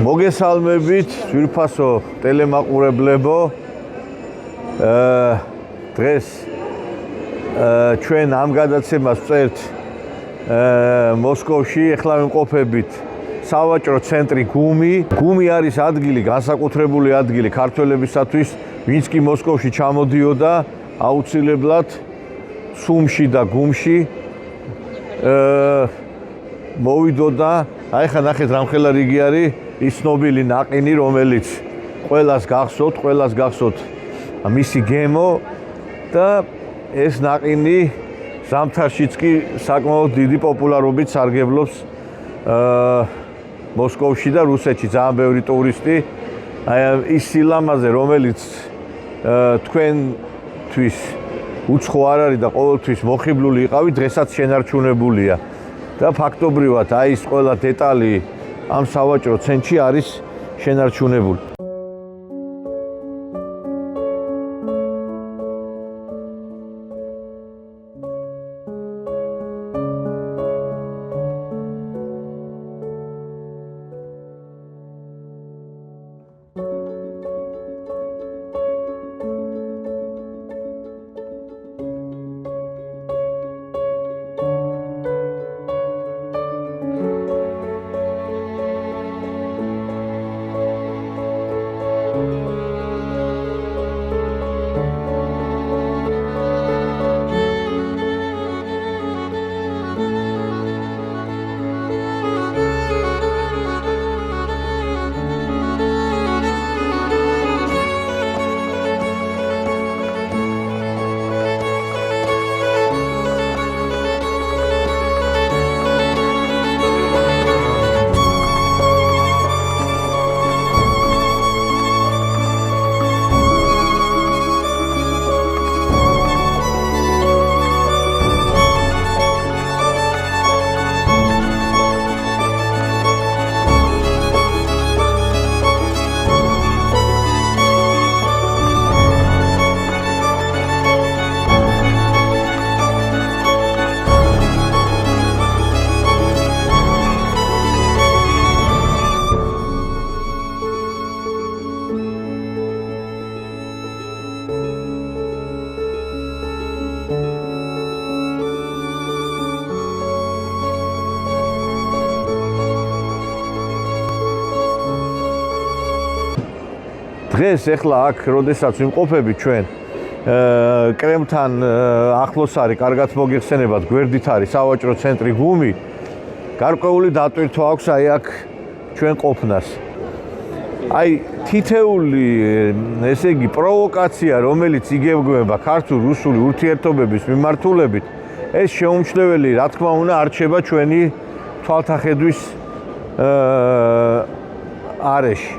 მოგესალმებით, ძვირფასო ტელემაყურებლებო. დღეს ჩვენ ამ გადაცემას ვწერთ მოსკოვში, ახლა ვიმყოფებით სავაჭრო ცენტრი გუმი. გუმი არის ადგილი, განსაკუთრებული ადგილი ქართველებისათვის, ვინც კი მოსკოვში ჩამოდიოდა, აუცილებლად სუმში და გუმში მოვიდოდა. აი ხა ნახეთ რამხელა რიგი არის ის ცნობილი ნაყინი, რომელიც ყველას გახსოვთ მისი გემო და ეს ნაყინი ზამთარშიც კი საკმაოდ დიდი პოპულარობით სარგებლობს მოსკოვში და რუსეთში. ძალიან ბევრი ტურისტი. აი ის სილამაზე, რომელიც თქვენთვის უცხო არ არის და ყოველთვის მოხიბლული იყავით, დღესაც შენარჩუნებულია. და ფაქტობრივად აი ეს ყველა დეტალი ამ სავაჭრო ცენტრში არის შენარჩუნებული. დღეს ახლა აქ, როდესაც ვიმყოფებით ჩვენ კრემლთან ახლოს არის, კარგად მოგიხსენებათ, გვერდით არის სავაჭრო ცენტრი გუმი. გარკვეული დატვირთვა აქვს აი აქ ჩვენ ყოფნას. აი თითეული, ესე იგი, პროვოკაცია, რომელიც იგეგმება ქართულ-რუსული ურთიერთობების მიმართულებით, ეს შეუმჩნეველი, რა თქმა უნდა, არ რჩება ჩვენი თვალთახედვის არეში.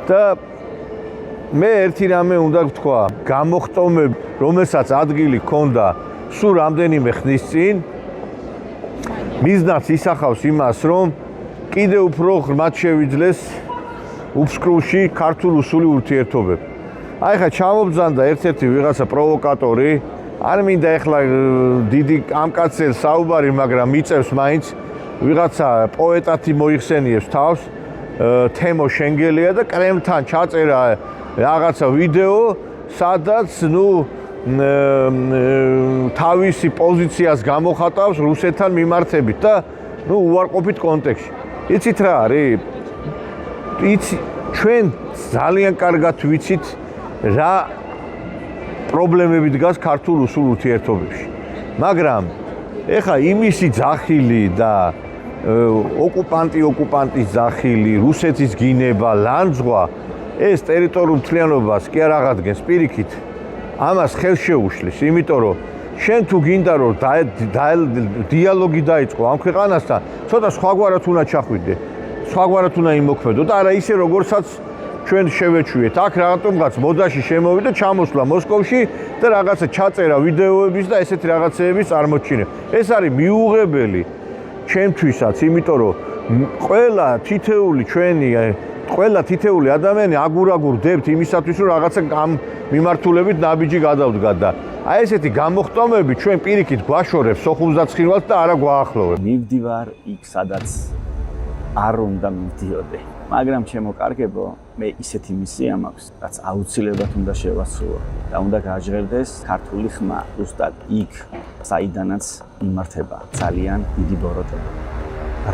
და მე ერთი რამე უნდა ვთქვა, გამოხტომები, რომელსაც ადგილი ჰქონდა სულ რამდენიმე ხნის წინ, მიზნად ისახავს იმას, რომ კიდევ უფრო ღრმად შევიძლეს უფსკრუში ქართულ-რუსული ურთიერთობები. აი ხა ჩამობძანდა ერთ-ერთი ვიღაცა პროვოკატორი, არ მინდა ეხლა დიდი ამ კაცებს საუბარი, მაგრამ მიწევს მაინც ვიღაცა პოეტათი მოიხსენიებს თავს, თემო შენგელია და კრემლთან ჩაწერა რაღაცა ვიდეო, სადაც თავისი პოზიციას გამოხატავს რუსეთთან მიმართებით და უარყოფით კონტექსტში. იცით რა არის? ჩვენ ძალიან კარგად ვიცით რა პრობლემები დგას ქართულ-რუსულ ურთიერთობებში. მაგრამ ეხა იმისი ძახილი და ოკუპანტის ძახილი, რუსეთის გინება, ლანძღვა ეს ტერიტორიულ მთლიანობას კი არ აღადგენს პირიქით, ამას ხელს შეუშლის, იმიტომ რომ შენ თუ გინდა რომ დიალოგი დაიწყო ამ ქვეყანასთან, ცოტა სხვაგვარად უნდა ჩახვიდე, სხვაგვარად უნდა იმოქმედო და არა ისე როგორცაც ჩვენ შევეჩვიეთ. აქ რაღაცომღაც მოდაში შემოვიდა, ჩამოსვლა მოსკოვში და რაღაცა ჩაწერა ვიდეოების და ესეთი რაღაცეების წარმოჩინა. ეს არის მიუღებელი ჩემთვისაც, იმიტომ რომ ყველა თითეული ადამიანი აგურ-აგურ დებთ იმისათვის, რომ რაღაცა ამ მიმართულებით ნაბიჯი გადავდგა და აი ესეთი გამოხტომები ჩვენ პირიქით გვაშორებს სოხუმსდაცხილვალს და არა გვაახლოვებს. მივდივარ იქ, სადაც არ უნდა მივდიოდე. მაგრამ ჩემო კარგებო, მე ისეთი მისია მაქვს, რაც აუცილებლად უნდა შევასრულო და უნდა გააჟღერდეს ქართული ხმა, ზუსტად იქ, საიდანაც იმართება ძალიან დიდი ბოროტება.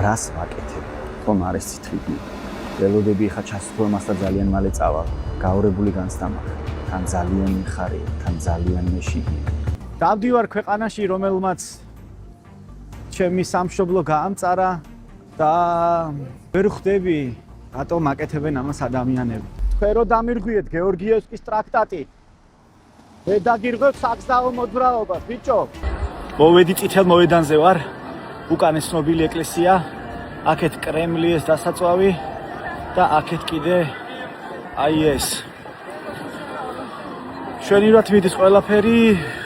რას ვაკეთებ? ხომ არის ცითხვი. ველოდები ხა ჩასწრომას და ძალიან მალე წავალ. გაურებული განსთამახ. თან ძალიან მიხარია, თან ძალიან მეშინია. დავდივარ ქვეყანაში, რომელმაც ჩემი სამშობლო გაამწარა და ვერ ხვდები რატომ აკეთებენ ამას ადამიანები. თქვენ რო დამირღვიეთ გეორგიევსკის ტრაქტატი. მე დაგირღვევ საგზაო მოძრაობას, ბიჭო. მოვედი წითელ მოედანზე ვარ. უკანე ცნობილი ეკლესია, აქეთ კრემლის დასაწვავი და აქეთ კიდე აი ეს. შენივრად მიდის ყველაფერი,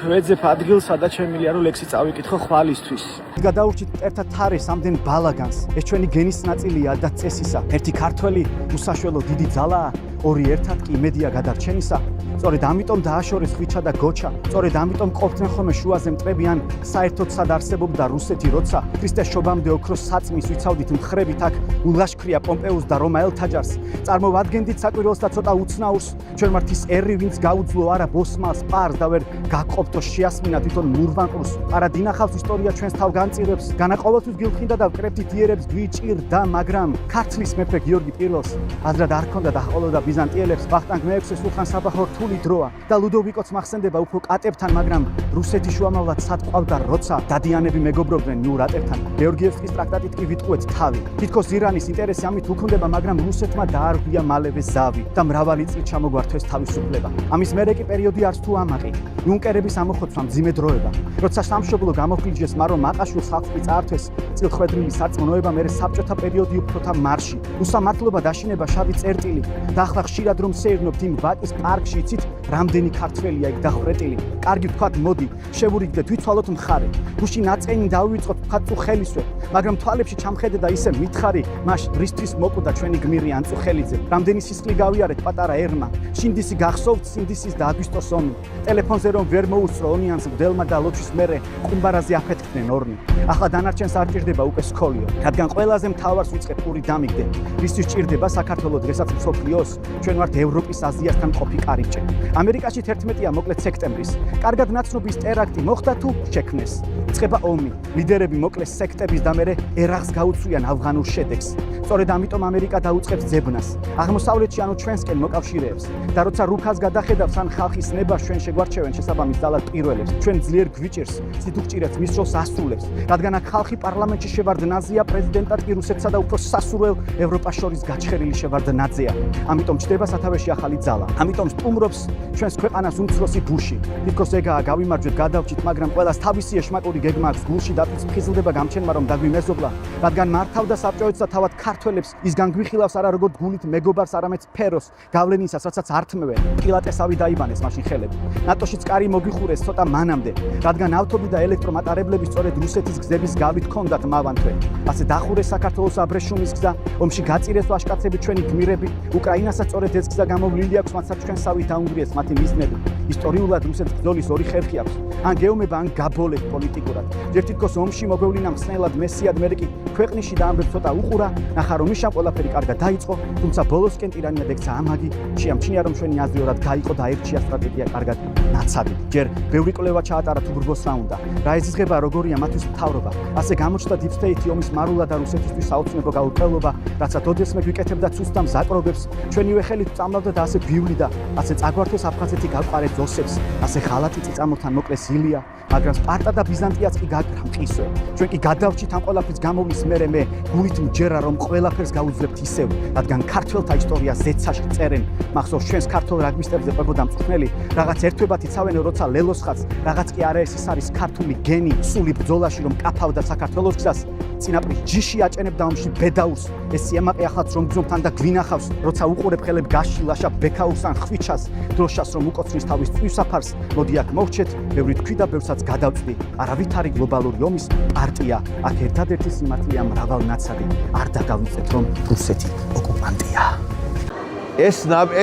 ვეძებ ადგილს, სადაც შემილია რომ ლექსი წავიკითხო ხვალისთვის. გადაურჩით ერთად თარეს ამდენ ბალაგანს. ეს ჩვენი გენის ნაწილია და წესისა. ერთი ქართველი უსაშველო დიდი ძალაა, ორი ერთად კი იმედია გადარჩენისა. სწორედ ამიტომ დააშორეს ხვიჩა და გოჩა. სწორედ ამიტომ ყოფდნენ ხოლმე შუაზე მტრები ან საერთოდ სად არსებობდა რუსეთი როცა ქრისტეს შობამდე ოქროს საწმის ვიცავდით მხრებით აქ ულაშქრია პომპეუს და რომაელ თაჯარს. წარმოვადგენდით საკვირველს და ცოტა უცნაურს. ჩვენ მართ ის ერი ვინც გაუძლო არა ბოსმალს პარს და ვერ გაგყოფთო შეასმინა თვითონ მურვანყურს. არა დინახავს ისტორია ჩვენს თავგანწირვებს. განა ყოველთვის გილხინდა და ვკრებდით იერებს გვიჭირდა, მაგრამ ქართლის მეფე გიორგი პირველს აზრად არ ჰქონდა და ჰყოლოდა ბიზანტიელებს ვახტანგ მეექვსე სულხან საბაჰო რთული დროა და ლუდოვიკოც მახსენდება უფრო კატებთან, მაგრამ რუსეთი შუამავლად სად ყვავდა როცა დადიანები მეგობრობდნენ ნიურატებთან. გეორგიევსკის ტრაქტატით კი ვიტყუეთ თავი. თითქოს ირანის ინტერესი ამით უქმდება, მაგრამ რუსეთმა დაარღვია მალევე ზავი და მრავალი წლით ჩამოგვართვეს თავისუფლება. ამის მერე კი პერიოდი არც თუ ამაყი. იუნკერების ამოხოცვა მძიმე დროება. როცა სამშობლო გამოხლიჯეს, მარო მაყაშვილს ხალხი წაართვეს წილხვედრილი სარწმუნოება, მერე საბჭოთა პერიოდი უფროთა მარში. უსამართლობა დაშინება შავი წერტილი. და ახლა ხშირად რომ სეირნობთ იმ ვაკის პარკში, იცით რამდენი ქართველია იქ დახრეტილი. კარგი ვთქვათ, მოდი, შევურიგდეთ, ვიცვალოთ მხარე. გუში ნაწენი დავივიწყოთ ვთქვათ უხელისვე, მაგრამ თვალებში ჩამხედე და ისე მითხარი, მაშ რისთვის მოკვდა ჩვენი გმირი ანწუხელიძე. რამდენი სისხლი გავიარეთ პატარა ერმა. შინდისი გახსოვთ სინდისის და აგვისტოს ომი. ტელეფონზე რომ ვერ მოუსწრო ონიანს მგდელმა და ლოჩვის მერე ყუმბარაზე აფეთქდნენ ორნი. ახლა დანარჩენს არ ჭირდება უკვე სკოლიო, რადგან ყველაზე მთავარს ვიწყებ პური დამიგდე. რისთვის ჭირდება საქართველოს დღესაც მსოფლიოს? ჩვენ ვართ ევროპის აზიასთან ყოფი კარიბჭე. ამერიკაში 11-ია მოკლედ სექტემბრის. კარგად ნაცნობის ტერაქტი მოხდა თუ შექმნეს. იწყება ომი. ლიდერები მოკლეს სექტების და მერე ერაღს გაუწვიან ავღანურ შედეგს. სწორედ ამიტომ ამერიკა დაუწყებს ძებნას. აღმოსავლეთში ანუ ჩვენსკენ მოკავშირეებს. და როცა რუქას გადახედავს ან ხალხის ნებას ჩვენ შეგვარჩევენ შესაბამის ძალად პირველებს. ჩვენ ძლიერ გვიჭირს, სიტუქჭირებს მის როლს ასრულებს. რადგან აქ ხალხი პარლამენტში შევარდნაზია, პრეზიდენტად კი რუსეთსა და უფრო სასურველ ევროპას შორის გაჩხერილი შევარდნაძეა. ამიტომ ჩდება სათავეში ახალი ძალა. ამიტომ სტუმრობს ჩვენს ქვეყანას უმცროსი ბუში. თითქოს ეგაა გავიმარჯვეთ, გადავჭით, მაგრამ ყველას თავისი ეშმაკური გეგმა აქვს. გულში დაფიც ფხიზლდება გამჩენმა რომ დაგვიმეზობლა, რადგან მართავდა საბჭოეთს და თავად ქართველებს ის განგვიხილავს არა როგორც გულით მეგობარს, არამედ სფეროს გავლენისას, რასაც ართმევენ. პილატესავი დაიბანეს მაშინ ხელები. ნატოშიც კარი მოგიხურეს ცოტა მანამდე, რადგან ავტობი და ელექტრომატარებლები სწორედ რუსეთის გზების გავით ჰქონდათ მავანთვე. ასე დახურეს საქართველოს აბრეშუმის გზა, ომში გაწირეს ვაშკაცები ჩვენი გმირები, უკრაინასაც სწორედ ეს გზა გამოვლილი აქვს, მათაც ჩვენსავით დაუნგრიეს მათი მიზნები. ისტორიულად რუსეთს ბრძოლის ორი ხერხი აქვს, ან გეომება, ან გაბოლეთ პოლიტიკურად. ჯერ თითქოს ომში მოგვევლინა მხსნელად მესიად, მერე კი ქვეყნიში დაამბებ ცოტა უყურა, ნახა რომ ისამ ყველაფერი კარგად დაიწყო, თუმცა ბოლოსკენ ტირანია დექცა ამაგი, შეამჩნია რომ ჩვენი აზრიურად გაიყო და აირჩია სტრატეგია კარგად ნაცადი. ჯერ ბევრი კვლევა ჩაატარა თუ ბრბოს რა უნდა. რა ეზიზღება როგორია მათთვის მთავრობა. ასე გამოჩნდა Deep State ომის მარულა და რუსეთისთვის საოცნებო გაურკვევლობა, რაცა დოდესმე გვიკეთებდა ცუცდა მზაკრობებს, ჩვენივე ხელით წამლავდა და ასე ბივლიდა, ასე წაგვართვეს აფხაზეთი გავყარეთ ოსებს, ასე ღალატი წიწამოთან მოკლეს ილია, მაგრამ სპარტა და ბიზანტიაც კი გაკრა მყისვე. ჩვენ კი გადავჭით ამ ყველაფრის გამოვლის მერე მე გულით მჯერა რომ ყველაფერს გაუძლებთ ისევ, რადგან ქართველთა ისტორიას ზეცაში წერენ. მახსოვს ჩვენს ქართულ რაგვისტებზე ყვებოდა მწვრთნელი, რაღაც ერთვებად იცავენ როცა ლელოსხაც, რაღაც კი არა ეს არის ქართული გენი, სული ბრძოლაში რომ კაფავდა საქართველოს გზას, წინაპრის ჯიში აჭენებდა ომში ბედაურს. ეს სიამაყე ახაც რომ გძნობთან და გვინახავს, როცა უყურებ ხელებ გაშილაშა ბექაურს ან ხვიჩას, დროშას რომ უკოცნის თავის წვივსაფარს, მოდი აქ მოვჩეთ, ბევრი თქვი და ბევრსაც გადავწვდი. არავითარი გლობალური ომის პარტია, აქ ერთადერთი სიმართლეა მრავალნაცადი. არ დაგავიწყეთ რომ რუსეთი ოკუპანტია.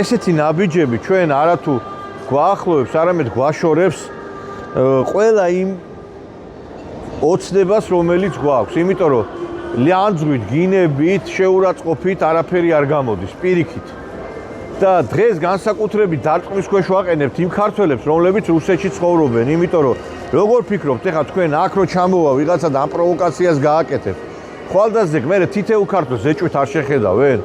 ესეთი ნაბიჯები ჩვენ არათუ გვაახლოვებს, არამედ გვაშორებს ყველა იმ ოცნებას, რომელიც გვაქვს. იმიტომ რომ ლანძღვით, გინებით, შეურაცხყოფით არაფერი არ გამოდის, პირიქით. და დღეს განსაკუთრებით დარწმუნის ქვეშ ვაყენებთ იმ ქართველებს, რომლებიც რუსეთში ცხოვრობენ, იმიტომ რომ როგორ ფიქრობთ, ეხლა თქვენ აქ რო ჩამოვა ვიღაცა და ამ პროვოკაციას გააკეთებ. ხვალდაზეկ მე თითეულ ქართველს ეჭვით არ შეხედავენ.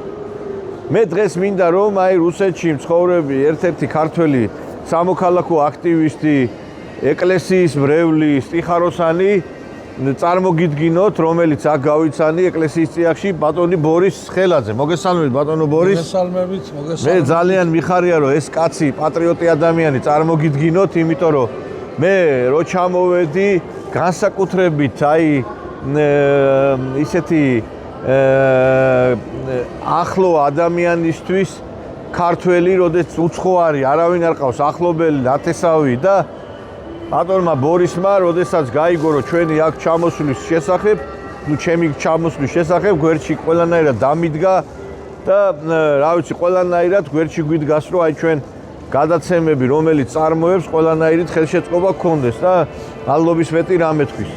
მე დღეს მინდა რომ აი რუსეთში მცხოვრები ერთ-ერთი ქართველი სამოქალაქო აქტივისტი, ეკლესიის მრევლი, სტიხაროსანი წარმოგიდგინოთ, რომელიც აქ გავიცანი ეკლესიის წიაღში ბატონი ბორის ხელაძე. მოგესალმებით ბატონო ბორის. მოგესალმებით. მე ძალიან მიხარია რომ ეს კაცი პატრიოტი ადამიანი წარმოგიდგინოთ, იმიტომ რომ მე რო ჩამოვედი განსაკუთრებით აი ისეთი ახლო ადამიანისთვის ქართველი, როდესაც უცხო არის, არავინ არ ყავს ახლობელი, ნათესავი და ბატონმა ბორისმა, როდესაც გაიგო რომ ჩვენი აქ ჩამოსვლის შესახებ, ჩემი ჩამოსვლის შესახებ გვერდში ყველანაირად დამიდგა და რა ვიცი, ყველანაირად გვერდში გვიდგას რომ აი ჩვენ გადაცემები, რომელიც წარმოებს, ყველანაირად ხელშეწყობა გქონდეს და მადლობის მეტი რამე თქვის.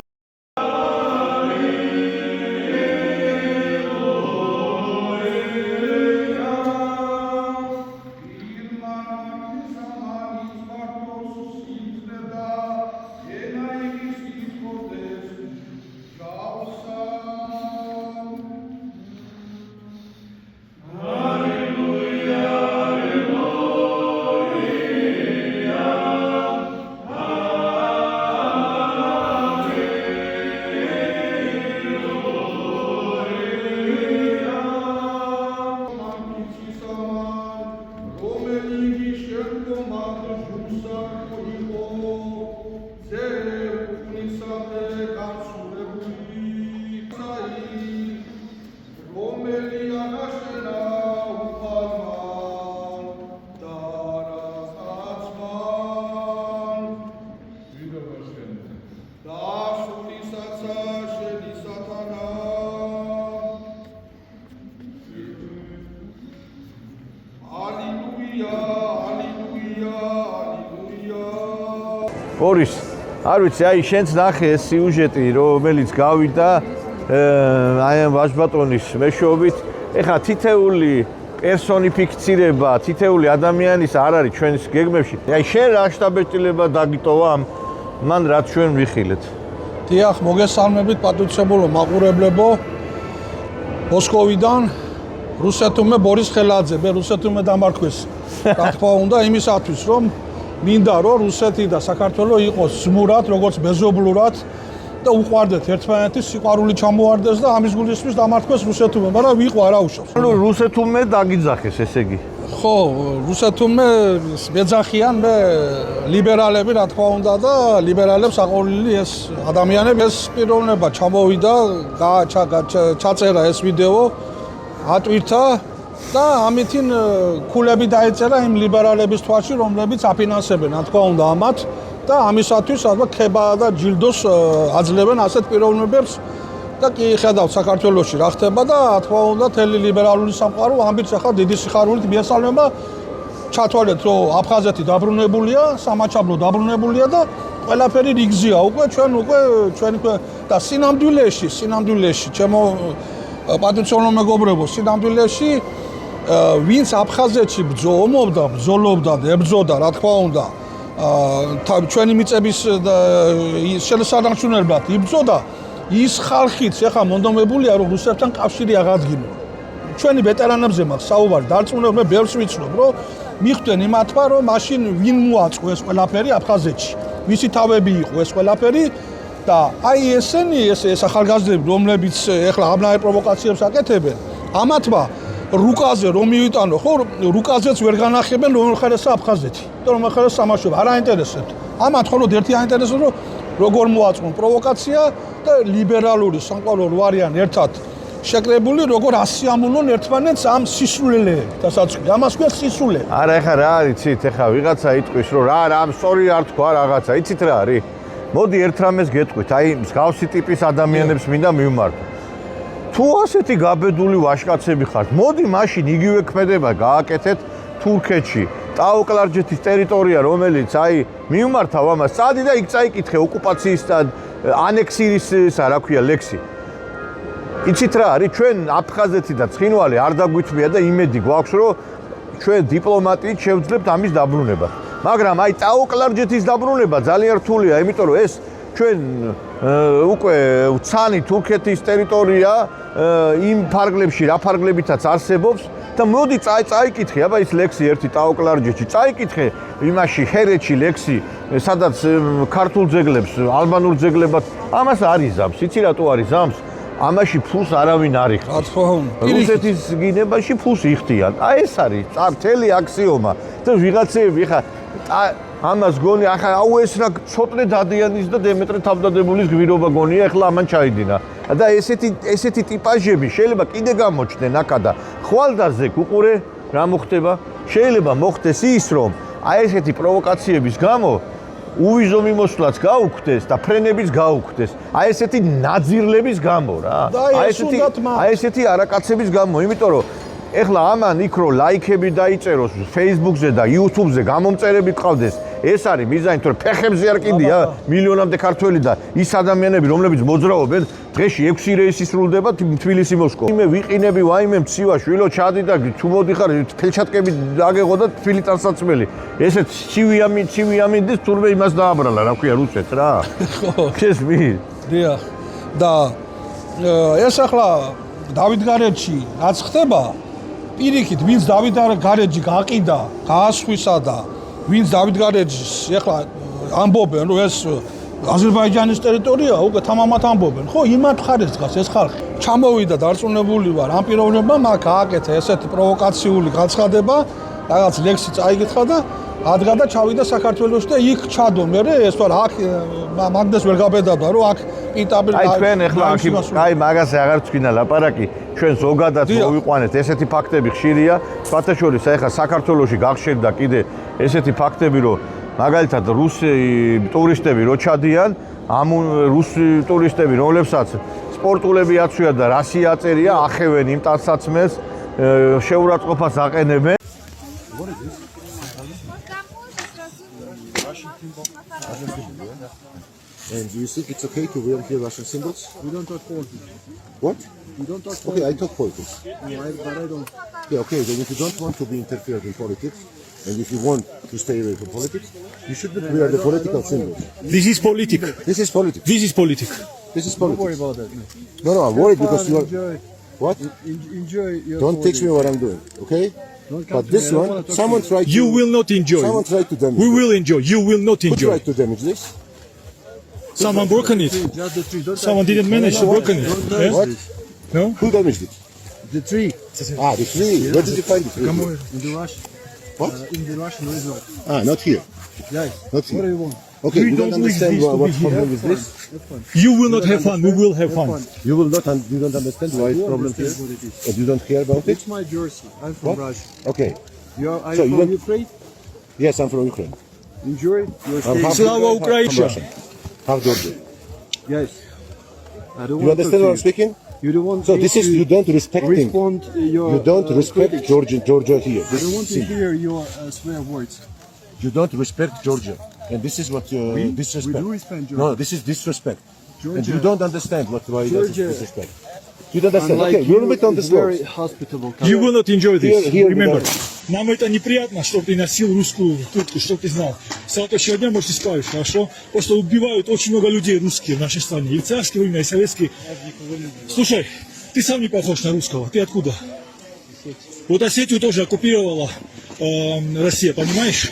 ბორის, არ ვიცი, აი შენც ნახე ეს სიუჟეტი, რომელიც გავიდა აი ამ ვაჟბატონის მეშვეობით. ეხლა თითეული პერსონიფიცირება, თითეული ადამიანის არ არის ჩვენს გეგმებში. აი შენ რა შტაბეჭდილება დაგიტოვა მან რაც ჩვენ ვიხილეთ. დიახ, მოგესალმებით პატრიოტებულო მაყურებლებო. მოსკოვიდან რუსეთუმე ბორის ხელაძე, მე რუსეთუმე დამარქვეს. რა თქმა უნდა, იმისათვის რომ მინდა რომ რუსეთი და საქართველო იყოს ზმურად, როგორც მეზობლურად და უყვარდეთ ერთმანეთის, სიყვარული ჩამოარდეს და ამის გულისთვის დამარქვეს რუსეთუმე, მაგრამ ვიყო არა უშავს. ანუ რუსეთუმე დაგიძახეს, ესე იგი. ხო, რუსეთუმე მეძახიან, მე ლიბერალები რა თქმა უნდა და ლიბერალებს აყოლილი ეს ადამიანები ეს პიროვნება ჩამოვიდა, ჩაწერა ეს ვიდეო, ატვირთა და ამითინ ქულები დაეწერა იმ ლიბერალების თვალში, რომლებიც აფინანსებენ, რა თქმა უნდა, ამათ და ამისათვის ალბათ ხება და ჯილდოს აძლევენ ასეთ პიროვნებებს და კი ხედავთ საქართველოში რა ხდება და რა თქმა უნდა, თელი ლიბერალური სამყარო ამბიც ახლა დიდი სიხარულით მიესალმება. ჩათვალეთ, რომ აფხაზეთი დაბრუნებულია, სამაჩაბლო დაბრუნებულია და ყველაფერი რიგზია. უკვე ჩვენ და სინამდვილეში, ჩემო პატრიოტულო მეგობრებო, სინამდვილეში ვინც აფხაზეთში ბრძოლობდა და ებრძოდა, რა თქმა უნდა, ჩვენი მიწების შესანიშნებლად იბრძოდა, ის ხალხიც ეხა მონდომებულია, რომ რუსეთთან კავშირი აღადგინო. ჩვენი ვეტერანებზე მაქვს საუბარი, დარწმუნებული მე ბევრს ვიცნობ, რომ მიხვდნენ იმათმა, რომ მაშინ ვინ მოაწყო ეს ყველაფერი აფხაზეთში, ვისი თავები იყო ეს ყველაფერი და აი ესენი ეს ახალგაზრდები, რომლებიც ეხლა ამნაირ პროვოკაციებს აკეთებენ, ამათმა რუკაზე რომ მიიტანო, ხო, რუკაზეც ვერ განახებენ რომ ხარესა აფხაზეთი და რომ ხარეს სამაშობ, არ აინტერესებთ. ამათ მხოლოდ ერთი აინტერესებს, რომ როგორ მოაწყონ პროვოკაცია და ლიბერალური სამყარო რო არიან ერთად შეკრებული, როგორ ასიამოვნონ ერთმანეთს ამ სისულელეებით, დასაწყი. ამას ქვია სისულელე. არა, ეხლა რა არის, იცით, ეხლა ვიღაცა იტყვის, რომ რა სწორი არ თქვა რაღაცა, იცით რა არის? მოდი ერთ რამეს გეტყვით, აი მსგავსი ტიპის ადამიანებს მინდა მივმართო. თუ ასეთი გაბედული ვაჟკაცები ხართ, მოდი მაშინ იგივე ქმედება გააკეთეთ თურქეთში, ტაო-კლარჯეთის ტერიტორია, რომელიც აი მივმართავ ამას, წადი და იქ წაიკითხე ოკუპაციის და ანექსიის, რა ქვია, ლექსი. იცით რა არის ჩვენ აფხაზეთი და ცხინვალი არ დაგვითმია და იმედი გვაქვს რომ ჩვენ დიპლომატიით შევძლებთ ამის დაბრუნება. მაგრამ აი ტაოკლარჯეთის დაბრუნება ძალიან რთულია, იმიტომ რომ ეს ჩვენ უკვე ცანი თურქეთის ტერიტორია იმ ფარგლებში რა ფარგლებითაც არსებობს და მოდი წაიკითხე, აბა ის ლექსი ერთი ტაოკლარჯეთში, წაიკითხე იმაში ჰერეთში ლექსი, სადაც ქართულ ძეგლებს, ალბანურ ძეგლებად, ამას არის ზამს, იცი რატო არის ზამს? ამაში ფულს არავინ არ იხდის. რუსეთის გინებაში ფულს იხდიან. აი ეს არის წართელი აქსიომა და ვიღაცები ხა ამას გონი ახლა აუ ეს რა ცოტნე დადიანის და დემეტრე თავდადებულის გვირობა გონია ახლა ამან ჩაიდინა და ესეთი ტიპაჟები შეიძლება კიდე გამოჩნდნენ აქადა ხვალდაზე გუყურე რა მოხდება შეიძლება მოხდეს ის რომ აი ესეთი პროვოკაციების გამო უვიზო მიმოსვლაც გაუქმდეს და ფრენებიც გაუქმდეს აი ესეთი ნაძირლების გამო რა აი ესეთი არაკაცების გამო იმიტომ რომ ეხლა ამან იქ რო ლაიქები დაიწეროს Facebook-ზე და YouTube-ზე გამომწერები ყავდეს ეს არის მიზანი თორე ფეხებზე არ კიდია მილიონამდე ქართველი და ის ადამიანები რომლებიც მოძრაობენ დღეში 6 რეისი სრულდება თბილისი მოსკოვი იმე ვიყინები ვაიმე მცივა შვილო ჩადი და თუ მოდიხარ თელჩატკები დაგეღო და თბილი ტანსაცმელი ესეც ცივიამინდის თურმე იმას დააბრალა რა ქვია რუსეთს რა ხო შესმი დიახ და ეს ახლა დავითგარეჯში რაც ხდება პირიქით ვინც დავითგარეჯი გაყიდა გაასხვისა და ვინც დავითგარეჯს ეხლა ამბობენ რომ ეს აზერბაიჯანის ტერიტორია უკვე თამამად ამბობენ ხო იმათ ხარეს დგას ეს ხალხი ჩამოვიდა დარწმუნებული ვარ ამ პიროვნებამ აქ გააკეთა ესეთი პროვოკაციული განცხადება რაღაც ლექსი წაიკითხა და ადგა და ჩავიდა საქართველოში და იქ ჩადო მე ეს ვარ აქ მაგდეს ვერ გაბედავდა რომ აქ პიტაბილ აი ჩვენ ეხლა აქ აი მაგაზე აღარ ვწკინა ლაპარაკი ჩვენ ზოგადად მოვიყვანეთ ესეთი ფაქტები ხშირია სხვათა შორის ეხლა საქართველოში გახშირდა კიდე ესეთი ფაქტები რომ მაგალითად რუსი ტურისტები რო ჩადიან ამ რუსი ტურისტები რომლებსაც სპორტულები აცვია და რასი აწერია ახევენ იმ ტანსაცმელს შეურაცხყოფას აყენებენ And do you think it's okay to wear here Russian symbols? We don't talk politics. What? We don't talk Okay, I talk politics. politics. But I don't. Yeah, okay, then if you don't want to be interfered in politics, and if you want to stay away from politics, you should not wear the political symbols. This is politics. This is politics. This is politics. This is Don't worry politics. about that. Man. No, I'm worried because you are... Enjoy. What? Enjoy your Don't teach me what I'm doing, okay? Don't come But to this me. I don't one, wanna talk someone to tried to... You will not enjoy. Someone tried to damage We this. will enjoy. You will not Who enjoy. tried to damage this? Someone broken it. Just the tree. Don't Someone didn't manage to broken it. Yeah? What? No? Who damaged it? The tree. Ah, the tree. Where did you find the tree? Come over. In the rush. What? In the Russian resort. Ah, not here. Yes. Not What do here. you want? Okay, We you don't don't wish understand this to what's be here. problem with this? You will not have fun. We will have fun. You will not, you don't understand why it's problem here? What it is. And you don't care about it? It's my jersey. I'm from What? Russia. Okay. Are So you you from don't- Ukraine? Yes, I'm from Ukraine. Enjoy your I'm stay. half Slava Ukraine, Ukraine. half Russian. Half Georgian. Yes. I don't You want understand to what I'm speaking? You don't want So me this is, to you don't respect him. respond your You don't respect critics. Georgia here. I don't want to hear your swear words. You don't respect Georgia. And this is what disrespect. we do respect Georgia. No, this is disrespect. And Georgia- you don't understand why that is Georgia- disrespect. You don't understand. Unlike Okay, we'll meet on it's the slopes. very hospitable. You will not enjoy this. Here Remember. we Нам это неприятно, что ты носил русскую куртку, что ты знал. С завтрашнего дня можешь исправить, хорошо? Просто убивают очень много людей русские в нашей стране. И в царские времена, и советские. Слушай, ты сам не похож на русского. Ты откуда? Вот Осетию тоже оккупировала Россия, понимаешь?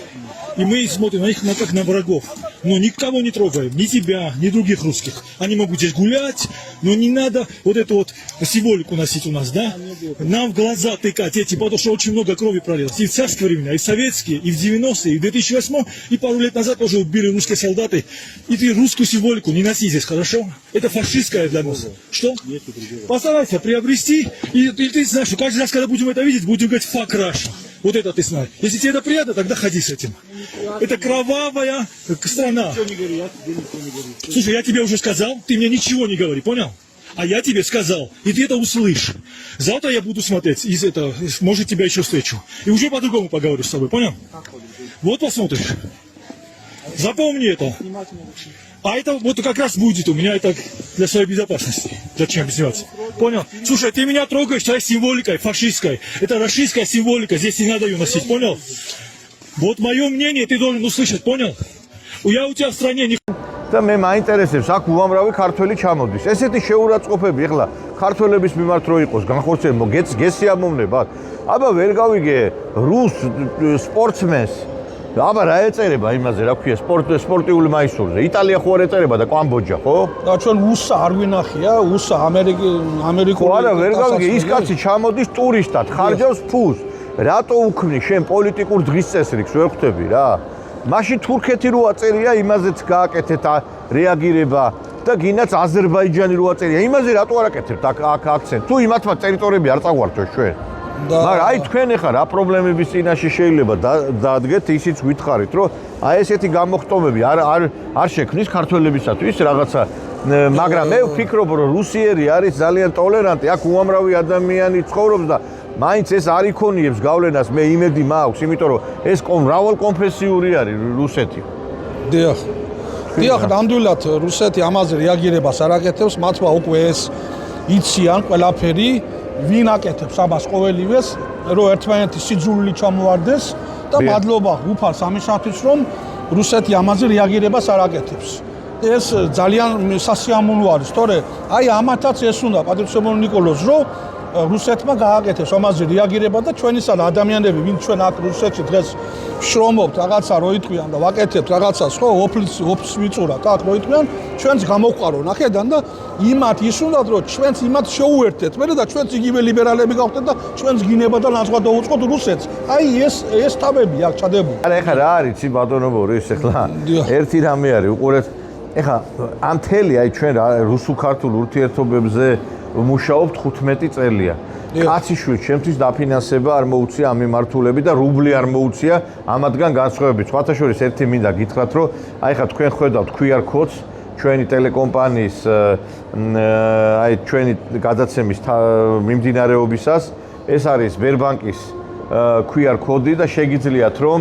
И мы смотрим на них как на врагов. Но никого не трогаем, ни тебя, ни других русских. Они могут здесь гулять, но не надо вот эту вот символику носить у нас, да? Нам в глаза тыкать эти, потому что очень много крови пролилось. И в царское время, и в советские, и в 90-е, и в 2008, и пару лет назад тоже убили русские солдаты. И ты русскую символику не носи здесь, хорошо? Это фашистская для нас. Что? Постарайся приобрести, и ты знаешь, что каждый раз, когда будем это видеть, будем говорить «fuck Russia». Вот это ты знаешь. Если тебе это приятно, тогда ходи с этим. Это кровавая страна. Слушай, я тебе уже сказал, ты мне ничего не говори, понял? А я тебе сказал, и ты это услышишь. Завтра я буду смотреть, может тебя еще встречу. И уже по-другому поговорю с тобой, понял? Вот посмотришь. Запомни это. А это вот как раз будет у меня это для своей безопасности. Зачем безопасности? Понял? Слушай, ты меня трогаешь своей символикой фашистской. Это российская символика, здесь не надо ее носить, понял? Вот мое мнение ты должен услышать, понял? Я у тебя в стране не... და მე მაინტერესებს აქ უამრავი ქართველი ჩამოდის. ესეთი შეურაცხყოფები ახლა ქართველების მიმართ რო იყოს განხორციელება, გესიამოვნებათ. აბა ვერ გავიგე რუს სპორტსმენს. აბა რა ეწერება იმაზე, რა ქვია, სპორტიული მაისურზე. იტალია ხო არ ეწერება და კამბოჯა, ხო? და ჩვენ უსა არ ვინახია, უსა ამერიკული. არა, ვერ გავიგე, ის კაცი ჩამოდის ტურისტად, ხარჯავს ფულს. რატო უქმნის შენ პოლიტიკურ დღის წესრიგს, ვერ ხვდები რა? მაშინ თურქეთი რო აწერია, იმაზეც გააკეთეთ რეაგირება და გინდაც აზერბაიჯანი რო აწერია, იმაზე რატო არ აკეთებთ აქ აქცენტ? თუ იმათმა ტერიტორიები არ წაგვართვეს ჩვენ. მაგრამ აი თქვენ ახლა რა პრობლემების წინაშე შეიძლება დადგეთ, ისიც გითხარით, რომ აი ესეთი გამოხტომები არ შექმნის ქართველებისათვის რაღაცა, მაგრამ მე ვფიქრობ, რომ რუსიერი არის ძალიან ტოლერანტი, აქ უამრავი ადამიანი ცხოვრობს და მაინც ეს არ იქონიებს გავლენას, მე იმედი მაქვს, იმიტომ რომ ეს მრავალკონფესიური არის რუსეთი. დიახ. დიახ, ნამდვილად რუსეთი ამაზე რეაგირებას არ აკეთებს, მათმა უკვე ეს იციან ყველაფერი, ვინ აკეთებს ამას ყოველივეს, რომ ერთმანეთის სიძულვილი ჩამოვარდეს და მადლობა უფალს ამისათვის, რომ რუსეთი ამაზე რეაგირებას არ აკეთებს. ეს ძალიან სასიამოვნო არის, თორე აი ამათაც ეს უნდა პატრიცემონ ნიკოლოზ, რომ რუსეთმა გააკეთეს ამაზე რეაგირება და ჩვენისა ადამიანები, ვინ ჩვენ აქ რუსეთში დღეს შრომობთ, რაღაცა რო იტყვიან და ვაკეთებთ რაღაცას, ხო, ოფს ვიწურათ აქ რო იტყვიან, ჩვენც გამოყვარო ნახედან და იმათ ის უნდათ, რომ ჩვენც იმათ შეუერთეთ, მე და ჩვენც იგივე ლიბერალები გავხდეთ და ჩვენც გინება და ლანძღვა დაუწყოთ რუსეთს. აი ეს თავები აქ ჩადებული. არა, ეხლა რა არის, ცი ბატონო ბორის, ეხლა ერთი რამე არის, უყურეთ, ეხლა ამ თელი აი ჩვენ რუსულ-ქართულ ურთიერთობებზე მუშაობთ 15 წელია. კაციშვილი ჩემთვის დაფინანსება არ მოუწია ამ მიმართულებით და რუბლი არ მოუწია ამათგან განსხვავებით. სხვათა შორის ერთი მინდა გითხრათ, რომ აი ხა თქვენ ხვედავთ QR codes ჩვენი ტელეკომპანიის აი ჩვენი გადაცემის მიმდინარეობისას. ეს არის Sberbank-ის QR code და შეგიძლიათ რომ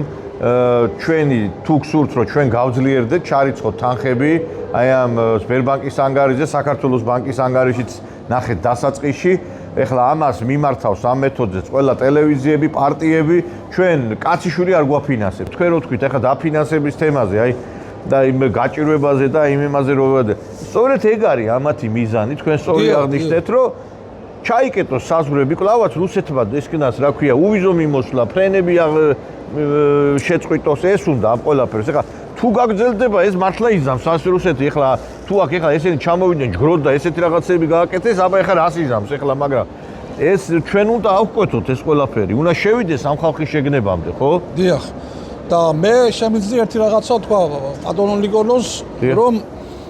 ჩვენი თუ გსურთ რომ ჩვენ გავძლიერდეთ, ჩარიცხოთ თანხები აი ამ Sberbank-ის ანგარიშზე, საქართველოს ბანკის ანგარიშიც ნახეთ დასაწყისში. ეხლა ამას მიმართავს ამ მეთოდზეც ყველა ტელევიზიები, პარტიები, ჩვენ კაციშვილი არ გვაფინანსებთ. თქვენ რო თქვით ეხლა დაფინანსების თემაზე, აი და იმ გაჭირვებაზე და იმ იმაზე რო სწორედ ეგ არის ამათი მიზანი, თქვენ სწორი აღნიშნეთ, რომ ჩაიკეტოს საზღვრები, კლავაც რუსეთმა ესკნას, რა ქვია, უვიზო მიმოსვლა, ფრენები შეწყვიტოს, ეს უნდა ამ ყველაფერს. ეხლა თუ გაგრძელდება ეს მართლა იზამს რუსეთი, ეხლა თუ აქ ეხლა ესენი ჩამოვიდნენ ჯგროდ და ესეთი რაღაცები გააკეთეს, აბა ეხლა რას იზამს ეხლა, მაგრამ ეს ჩვენ უნდა ავკვეთოთ ეს ყველაფერი, უნდა შევიდეს ამ ხალხის შეგნებამდე, ხო? დიახ. და მე შემიძლია ერთი რაღაცა თქვა პატრონ ნიკოლოზს, რომ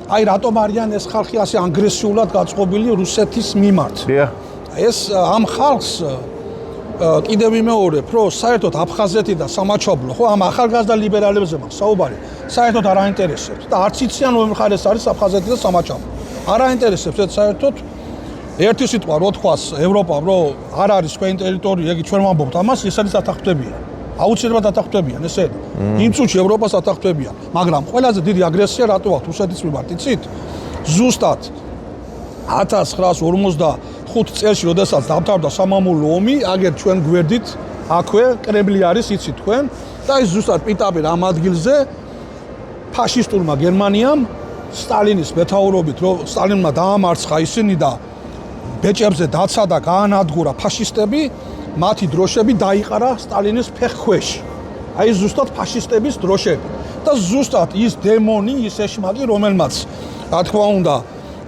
აი რატომ არიან ეს ხალხი ასე აგრესიულად გაწყობილი რუსეთის მიმართ. დიახ. ეს ამ ხალხს კიდევ ვიმეორებ, რომ საერთოდ აფხაზეთი და სამაჩაბლო, ხო, ამ ახალგაზრდა ლიბერალებზე მაქვს საუბარი, საერთოდ არ აინტერესებს და არც იციან რომ მხარეს არის აფხაზეთი და სამაჩაბლო. არ აინტერესებს ეს საერთოდ ერთი სიტყვა რო თქვას ევროპამ, რომ არ არის თქვენი ტერიტორია, იგი ჩვენ ვამბობთ ამას, ეს არის ათახტებიან. აუცილებლად ათახტებიან ესენი. იმ წუთში ევროპას ათახტებიან, მაგრამ ყველაზე დიდი აგრესია რატო აქვს რუსეთის მიმართ, იცით? ზუსტად 1945 წელს, როდესაც დამთავრდა სამამულო ომი, აგერ ჩვენ გვერდით, აქვე კრემლი არის, იცით თქვენ, და ის ზუსტად პიტაპირ ამ ადგილზე ფაშისტურმა გერმანიამ სტალინის მეთაურობით, რომ სტალინმა დაამარცხა ისინი და ბეჭებზე დაცა და გაანადგურა ფაშისტები, მათი დროშები დაიყარა სტალინის ფეხქვეშ. აი ზუსტად ფაშისტების დროშები. და ზუსტად ის დემონი, ის ეშმაკი, რომელმაც რა თქმა უნდა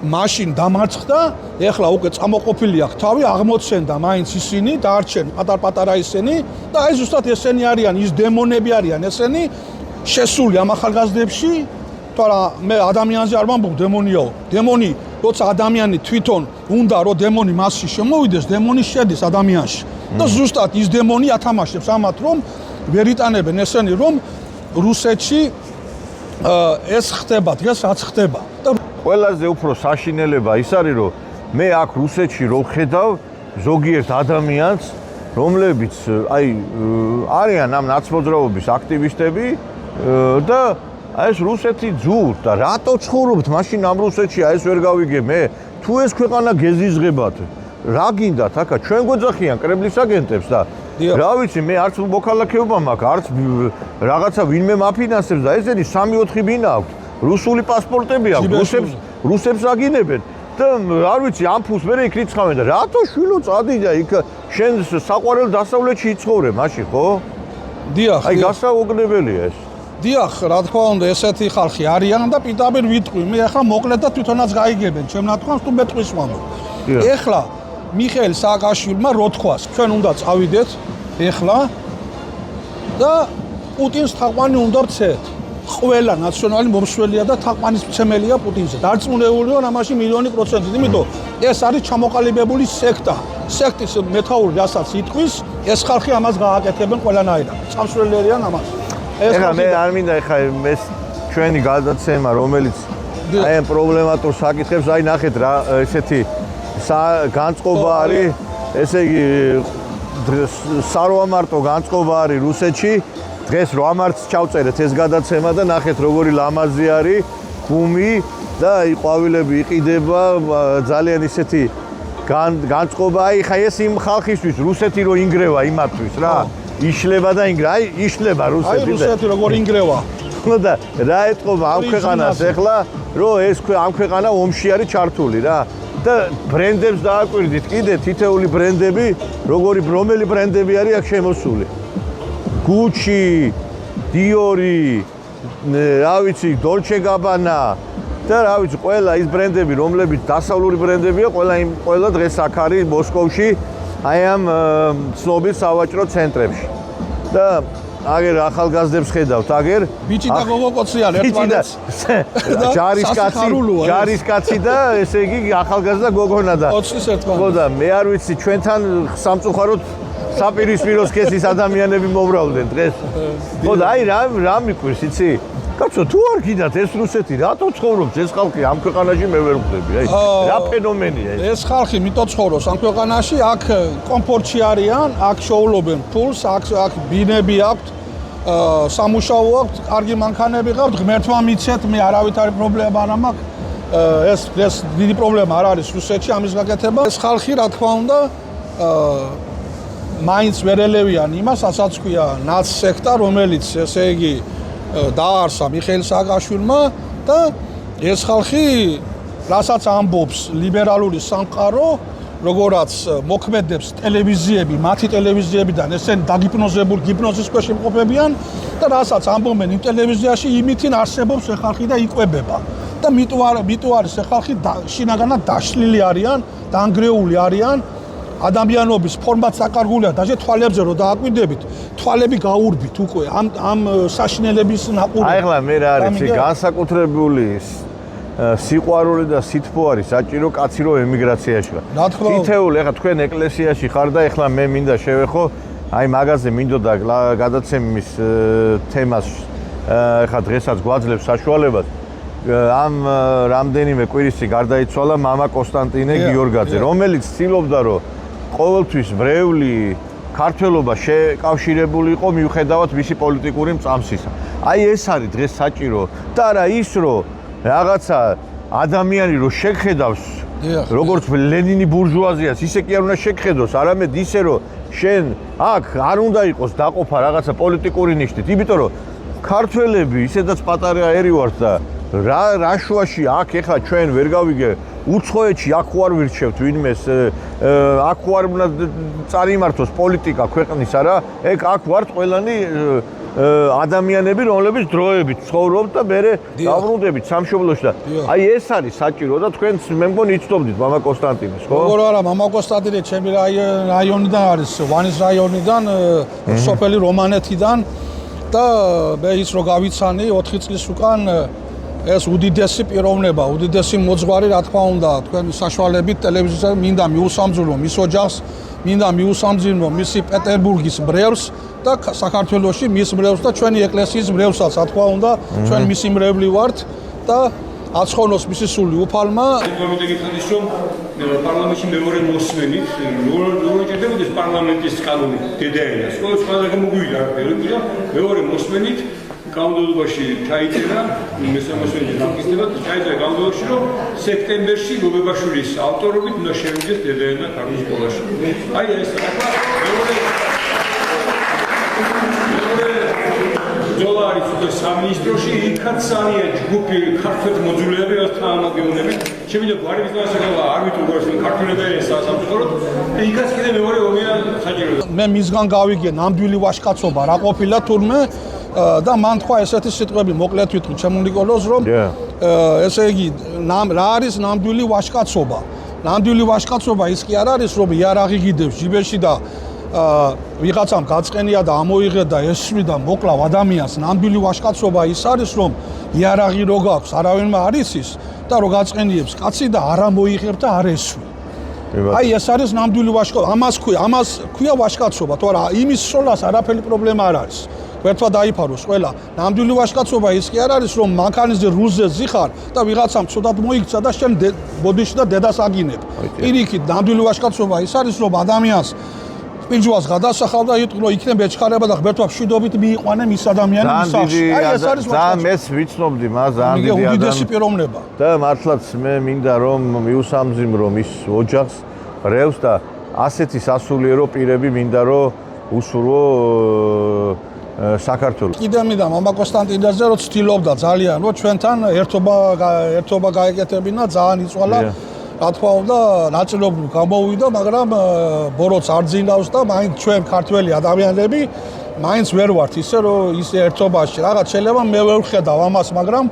მაშინ დამარცხდა, ეხლა უკვე წამოყოფილი აქვს თავი, აღმოცენდა მაინც ისინი, დაარჩენ პატარ-პატარა ისინი და აი ზუსტად ესენი არიან, ის დემონები არიან ესენი შესული ამ ახალგაზრდებში, თორემ მე ადამიანზე არ ვამბობ დემონიაო. დემონი, როცა ადამიანი თვითონ უნდა რომ დემონი მასში შემოვიდეს, დემონი შედის ადამიანში. და ზუსტად ის დემონი ათამაშებს ამათ, რომ ვერ იტანებენ ესენი, რომ რუსეთში ეს ხდება, დღეს რაც ხდება. და ყველაზე უფრო საშინელება ის არის, რომ მე აქ რუსეთში რო ხედავ ზოგიერთ ადამიანს, რომლებიც აი არიან ამ ნაცმოძრაობის აქტივისტები და აი ეს რუსეთი ძურთ და რატო ცხოვრობთ მაშინ ამ რუსეთში აი ეს ვერ გავიგე მე თუ ეს ქვეყანა გეზიზღებათ რა გინდათ აქა ჩვენ გვეძახიან კრემლის აგენტებს და რა ვიცი მე არც მოქალაქეობა მაქვს არც რაღაცა ვინმე მაფინანსებს და ესენი 3-4 ბინა აქვს რუსული პასპორტები აქვს რუსებს აგინებენ და არ ვიცი ამ ფულს მე იქ რიცხავენ და რატო შვილო წადი და იქ შენ საყვარელ დასავლეთში იცხოვრე მაშინ ხო? დიახ. აი გასაუგნებელია ეს. დიახ, რა თქმა უნდა, ესეთი ხალხი არიან და პირდაპირ ვიტყვი, მე ახლა მოკლედ და თვითონაც გაიგებენ ჩემ ნათქვამს თუ მე ტყვის ვამბობ. ეხლა მიხეილ სააკაშვილმა რო თქვას, ჩვენ უნდა წავიდეთ ეხლა და პუტინს თაყვანი უნდა ვცეთ. ყველა ნაციონალი მომსვლელია და თაყვანის მცემელია პუტინზე. დარწმუნებული ვარ ამაში 1,000,000%. იმიტომ ეს არის ჩამოყალიბებული სექტა. სექტის მეთაური რასაც იტყვის, ეს ხალხი ამას გააკეთებენ ყველანაირად. წამსვლელერიან ამას. ეხლა მე არ მინდა ეხლა ეს ჩვენი გადაცემა რომელიც აი ამ პრობლემატურ საკითხებს აი ნახეთ რა ესეთი განწყობა არის ესე იგი საროამარტო განწყობა არის რუსეთში დღეს 8 მარტს ჩავწერეთ ეს გადაცემა და ნახეთ როგორი ლამაზი არის გუმი და აი ყვავილები იყიდება ძალიან ისეთი განწყობა აი ხა ეს იმ ხალხისთვის რუსეთი რო ინგრევა იმათთვის რა იშლება და ინგრა აი იშლება რუსეთი აი რუსეთი როგორ ინგრევა ხო და რა ეთყობა ამ ქვეყანას ეხლა რომ ეს ამ ქვეყანა ომში არის ჩართული რა და ბრენდებს დააკვირდით კიდე თითეული ბრენდები რომელი ბრენდები არის აქ შემოსული Gucci, Diori, რა ვიცი, Dolce Gabbana და რა ვიცი, ყველა ის ბრენდები, რომლებიც დასავლური ბრენდებია, ყველა დღეს აქ არის მოსკოვში, აი ამ ცნობილ სავაჭრო ცენტრებში. და აგერ ახალგაზრდებს ხედავთ, აგერ ბიჭი და გოგოკოცი არის ერთმანეთს. ჯარისკაცი და ესე იგი ახალგაზრდა გოგონა და 20-ის ერთმანეთს. ხო და მე არ ვიცი, ჩვენთან სამწუხაროდ საპირისპირო სქესის ადამიანები მოვრავლდნენ დღეს. ხო და აი რა მიყვირს, იცი? კაცო, თუ არ გიდათ ეს რუსეთი, რატო ცხოვრობს ეს ხალხი ამ ქვეყანაში მე ვერ ხვდები. აი რა ფენომენია ეს. ეს ხალხი მითო ცხოვრობს ამ ქვეყანაში, აქ კომფორტში არიან, აქ შეულობენ ფულს, აქ ბინები აქვთ, სამუშაო აქვთ, კარგი მანქანები გაქვთ, ღმერთმა მიცეთ, მე არავით არის პრობლემა არ მაქვს. ეს დიდი პრობლემა არ არის რუსეთში ამის გაკეთება. ეს ხალხი რა თქმა უნდა მაინც ვერ ელევიან იმას, ასაც ქვია ნაცსექტა, რომელიც ესე იგი დაარსა მიხეილ სააკაშვილმა და ეს ხალხი რასაც ამბობს ლიბერალური სამყარო, როგორაც მოქმედებს ტელევიზიები, მათი ტელევიზიებიდან ესენ დაგიპნოზებული ჰიპნოზის ქვეშ იმყოფებიან და რასაც ამბობენ იმ ტელევიზიაში, იმითინ არსებობს ეს ხალხი და იკვებება. და მიტო არის ეს ხალხი შინაგანად დაშლილი არიან, დაანგრეული არიან. ადამიანობის ფორმაც საკარგულია, დაჟე თვალებზე რო დააკვირდებით, თვალები გაურბით უკვე ამ საშინელების ნაყურებით. აი ახლა მე რა არის, განსაკუთრებული სიყვარული და სითბო არის საჭირო კაცი რო ემიგრაციაში ხარ. თითეული ახლა თქვენ ეკლესიაში ხარ და ახლა მე მინდა შევეხო, აი მაგაზე მინდოდა გადაცემის თემას ახლა დღესაც გვაძლევს საშუალებას. ამ რამდენიმე კვირისი გარდაიცვალა მამა კონსტანტინე გიორგაძე, რომელიც ცდილობდა რომ ყოველთვის ბრეული ქართველობა შეკავშირებული იყო მიუხედავად მისი პოლიტიკური მწამსისა. აი ეს არის დღეს საჭირო და არა ის რომ რაღაცა ადამიანი რო შეგხედავს როგორც ლენინი ბურჟუაზიას ისე კი არ უნდა შეგხედოს, არამედ ისე რომ შენ აქ არ უნდა იყოს დაყოფა რაღაცა პოლიტიკური ნიშნით, იმიტომ რომ ქართველები ისედაც პატარა ერი ვართ და რა შუაში აქ ეხლა ჩვენ ვერ გავიგე უცხოეთში აქ ხوار ვირჩევთ ვინმეს აქ ხوار უნდა წარიმართოს პოლიტიკა ქვეყნის არა ეგ აქ ვართ ყველანი ადამიანები რომლებიც დროებით ცხოვრობთ და მე დავრუნდებით სამშობლოში და აი ეს არის საჭირო და თქვენც მე მგონი იცნობდით მამა კონსტანტინეს ხო? როგორ არა მამა კონსტანტინე ჩემი რაიონიდან არის ვანის რაიონიდან სოფელი რომანეთიდან და მე ის რო გავიცანი 4 წლის უკან ეს უდიდესი პიროვნება, უდიდესი მოძღვარი, რა თქმა უნდა, თქვენი საშუალებით ტელევიზიაზე მინდა მიუსამძულო მის ოჯახს, მინდა მიუსამძინო მისი პეტერბურგის მრევლს და საქართველოში მის მრევლს და ჩვენი ეკლესიის მრევლსაც, რა თქმა უნდა, ჩვენ მისი მრევლი ვართ და აცხონოს მისი სული უფალმა. კომიტეტი ხდის რომ პარლამენტში მეორე მოსმენით, როგორ ჭირდებოდეს პარლამენტის კანონი დედაენას. ყველა მოგვიდა მეორე მოსმენით გამოდობაში ჩაიწერა მესამოსვენი კონკისტება ჩაიწერა გამოდობაში რომ სექტემბერში გოგებაშვილის ავტორობით უნდა შევიდეს დედაენა ქართულ სკოლაში. აი ეს ახლა მეორე დოლარის უკვე სამინისტროში იქაც ძალიან ჯგუფი ქართულ მოძულეები თანამდებობები შევიდა გვარების დასაკავად არ ვიტყურებ ქართულებიან სასამართლოდ და იქაც კიდე მეორე ომია საჭირო. მე მისგან გავიგე ნამდვილი ვაჟკაცობა რა ყოფილა თურმე და მან თქვა ესეთი სიტყვები მოკლედ ვიტყვი ჩემო ნიკოლოზ რომ ესე იგი რა არის ნამდვილი ვაჟკაცობა? ნამდვილი ვაჟკაცობა ის კი არ არის რომ იარაღი გიდევს ჯიბეში და ვიღაცამ გაწყენია და ამოიღე და ესვი და მოკლავ ადამიანს. ნამდვილი ვაჟკაცობა ის არის რომ იარაღი რო გაქვს არავინმა არ იცის და რო გაწყენიებს კაცი და არ ამოიღებ და არ ესვი. აი ეს არის ნამდვილი ვაჟკაცობა. ამას ქვია ვაჟკაცობა, თორე იმის სროლას არაფერი პრობლემა არ არის. ერთვა დაიფაროს ყველა. ნამდვილი ვაჟკაცობა ის კი არ არის რომ მანქანაზე რუზე ზიხარ და ვიღაცამ ცუდად მოიქცა და შენ ბოდიში და დედას აგინებ. პირიქით ნამდვილი ვაჟკაცობა ის არის რომ ადამიანს პირჯვას გადასახავ და იტყვი რომ იქნებ ეჩქარება და ღმერთმა მშვიდობით მიიყვანე მის ადამიანს მსახში. აი ეს არის ძალიან მეც ვიცნობდი მას ძალიან დიდი უდიდესი პიროვნება. და მართლაც მე მინდა რომ მიუსამძიმრო მის ოჯახს რევს და ასეთი სასულიერო პირები მინდა რომ უსურვო საქართველოს. კიდე მინდა მამა კონსტანტინეზე რომ ცდილობდა ძალიან რომ ჩვენთან ერთობა გაეკეთებინა ძალიან იწვალა. რა თქმა უნდა, ნაწილობრივ გამოვიდა, მაგრამ ბოროტს არ ძინავს და მაინც ჩვენ ქართველი ადამიანები მაინც ვერ ვართ ისე რომ ის ერთობაში რაღაც შეიძლება მე ვერ ვხედავ ამას, მაგრამ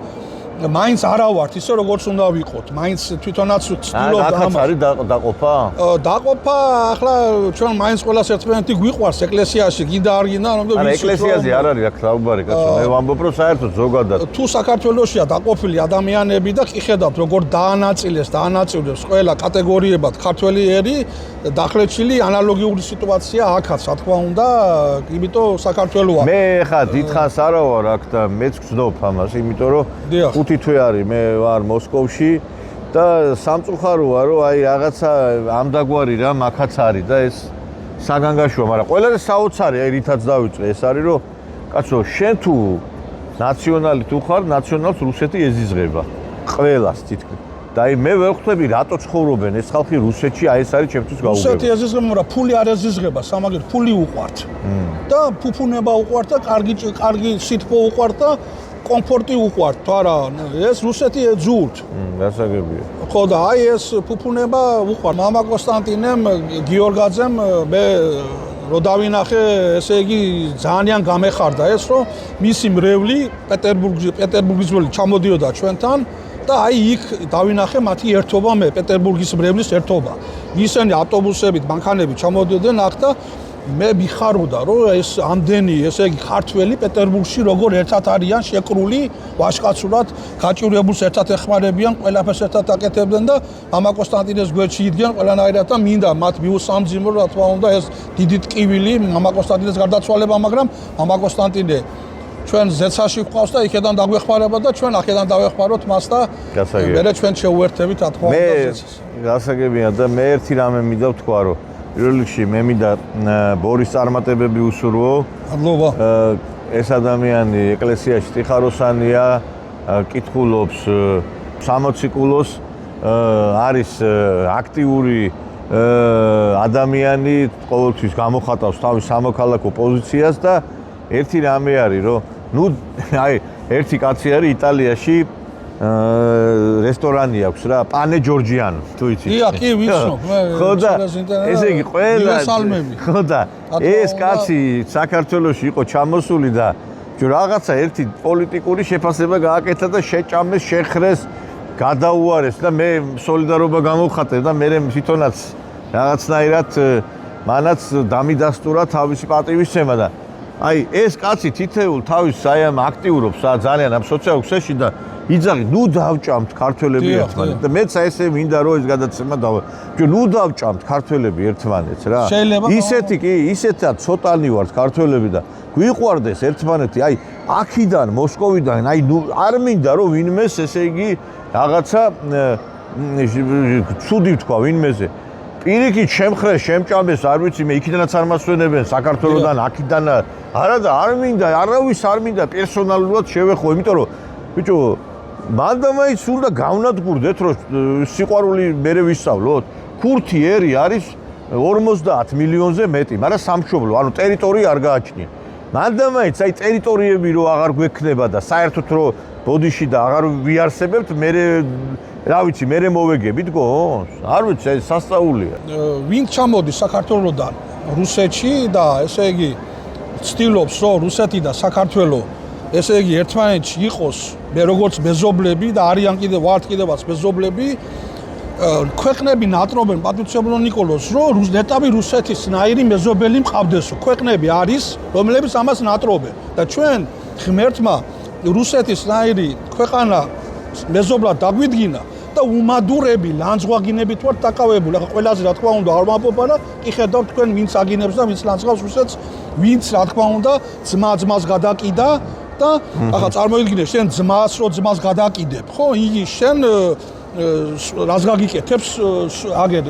მაინც არა ვართ ისე როგორც უნდა ვიყოთ. მაინც თვითონაც ვცდილობ ამას. არის დაყოფა? დაყოფა, ახლა ჩვენ მაინც ყველას ერთმანეთი გვიყვარს ეკლესიაში, გინდა არ გინდა, რომ ვიცით. ეკლესიაზე არ არის აქ საუბარი, კაცო. მე ვამბობ რომ საერთოდ ზოგადად. თუ საქართველოსია დაყოფილი ადამიანები და კი ხედავთ როგორ დაანაწილებს ყველა კატეგორიებად ქართველი ერი, დახლეჩილი ანალოგიური სიტუაცია აქაც, რა თქმა უნდა, იმიტომ საქართველოა. მე ხა დიდხანს არა ვარ აქ და მეც გძნობ ამას, იმიტომ რომ 5 თვე არის მე ვარ მოსკოვში და სამწუხაროა რომ აი რაღაცა ამდაგვარი რა მაქაც არის და ეს საგანგაშოა, მაგრამ ყველაზე საოცარი აი რითაც დავიწყე ეს არის რომ კაცო შენ თუ ნაციონალი თუ ხარ, ნაციონალს რუსეთი ეზიზღება ყველას თითქმის. და აი მე ვერ ხვდები რატო ცხოვრობენ ეს ხალხი რუსეთში, აი ეს არის ჩემთვის გაუგებრო. რუსეთი ეზიზღება, მაგრამ ფული არ ეზიზღება, სამაგერ ფული უყვართ. და ფუფუნება უყვართ და კარგი სითბო უყვართ და კომფორტი უყვართ, თუ არა, ეს რუსეთი ეძურთ. გასაგებია. ხო და აი ეს ფუფუნება უყვართ. მამა კონსტანტინემ გიორგაძემ მე რო დავინახე, ესე იგი ძალიან გამეხარდა ეს, რომ მისი მრევლი პეტერბურგის მრევლი ჩამოდიოდა ჩვენთან და აი იქ დავინახე მათი ერთობა მე პეტერბურგის მრევლის ერთობა. ისინი ავტობუსებით, მანქანებით ჩამოდიოდნენ აქ და მე მიხარობდა რომ ეს ამდენი ესე იგი ქართველი პეტერბურგში როგორ ერთად არიან შეკრული ვაჟკაცურად გაჭირებულს ერთად ეხმარებიან ყველაფერს ერთად აკეთებდნენ და მამა კონსტანტინეს გვერდში იდგნენ ყველანაირად და მინდა მათ მიუსამძიმრო რა თქმა უნდა ეს დიდი ტკივილი მამა კონსტანტინეს გარდაცვალება, მაგრამ მამა კონსტანტინე ჩვენ ზეცაში გვყავს და იქიდან დაგვეხმარება და ჩვენ აქედან დავეხმაროთ მას და მე ჩვენ შეუერთებით რა თქმა უნდა ზეცას. გასაგებია და მე ერთი რამე მინდა ვთქვა რომ პირველ რიგში მე მინდა ბორის წარმატებები უსურვო. მადლობა. ეს ადამიანი ეკლესიაში ტიხაროსანია, კითხულობს სამოციკულოს, არის აქტიური ადამიანი, ყოველთვის გამოხატავს თავის სამოქალაქო პოზიციას და ერთი რამე არის რომ ნუ აი ერთი კაცი არის იტალიაში რესტორანი აქვს რა, პანე ჯორჯიანო, თუ იცით. კი, ვიცნობ, მე. ხო და ესე იგი ყველა ხო და ეს კაცი საქართველოში იყო ჩამოსული და რაღაცა ერთი პოლიტიკური შეფასება გააკეთა და შეჭამეს, შეხრეს, გადაუარეს და მე სოლიდარობა გამოვხატე და მე თვითონაც რაღაცნაირად მანაც დამიდასტურა თავისი პატივისცემა და აი ეს კაცი თითეულ თავის აი ამ აქტიურობს ძალიან ამ სოციალურ ქსელში და იძაღი ნუ დავჭამთ ქართველები ერთმანეთს და მეც ესე მინდა რომ ეს გადაცემა ნუ დავჭამთ ქართველები ერთმანეთს რა ისეთი კი ისეთად ცოტანი ვართ ქართველები და გვიყვარდეს ერთმანეთი აი აქიდან მოსკოვიდან აი ნუ არ მინდა რომ ვინმეს ესე იგი რაღაცა ცუდი ვთქვა ვინმეზე პირიქით შემხრეს, შემჭამეს, არ ვიცი მე იქიდანაც არ მასვენებენ საქართველოსთან, აქედან არა და არ მინდა, არავის არ მინდა პერსონალურად შევეხო, იმიტომ რომ ბიჭო, მანდამაიც უნდა გავნადგურდეთ, რომ სიყვარული მერე ვისწავლოთ. ქურთი ერი არის 50 მილიონზე მეტი, მაგრამ სამშობლო, ანუ ტერიტორია არ გააჩნია. მანდამაიც აი ტერიტორიები რო აღარ გვექნება და საერთოდ რო ბოდიში და აღარ ვიარსებებთ, მერე რა ვიცი, მერე მოვეგებით გონს? არ ვიცი, ეს სასწაულია. ვინ ჩამოდის საქართველოსდან რუსეთში და ესე იგი ცდილობს რომ რუსეთი და საქართველო ესე იგი ერთმანეთში იყოს მე როგორც მეზობლები და არიან ვართ კიდევაც მეზობლები ქვეყნები ნატრობენ პატივცემლო ნიკოლოზ რომ ნეტავი რუსეთის ნაირი მეზობელი მყავდესო ქვეყნები არის რომლებიც ამას ნატრობენ და ჩვენ ღმერთმა რუსეთის ნაირი ქვეყანა მეზობლად დაგვიდგინა და უმადურები ლანძღვაგინებით ვართ დაკავებული. ახლა ყველაზე რა თქმა უნდა არ ვამბობ, კი ხედავთ თქვენ ვინც აგინებს და ვინც ლანძღვავს რუსეთს, ვინც რა თქმა უნდა ძმას გადაკიდა და ახლა წარმოიდგინე შენ ძმას რო ძმას გადაკიდებ, ხო? იგი შენ რას გაგიკეთებს აგერ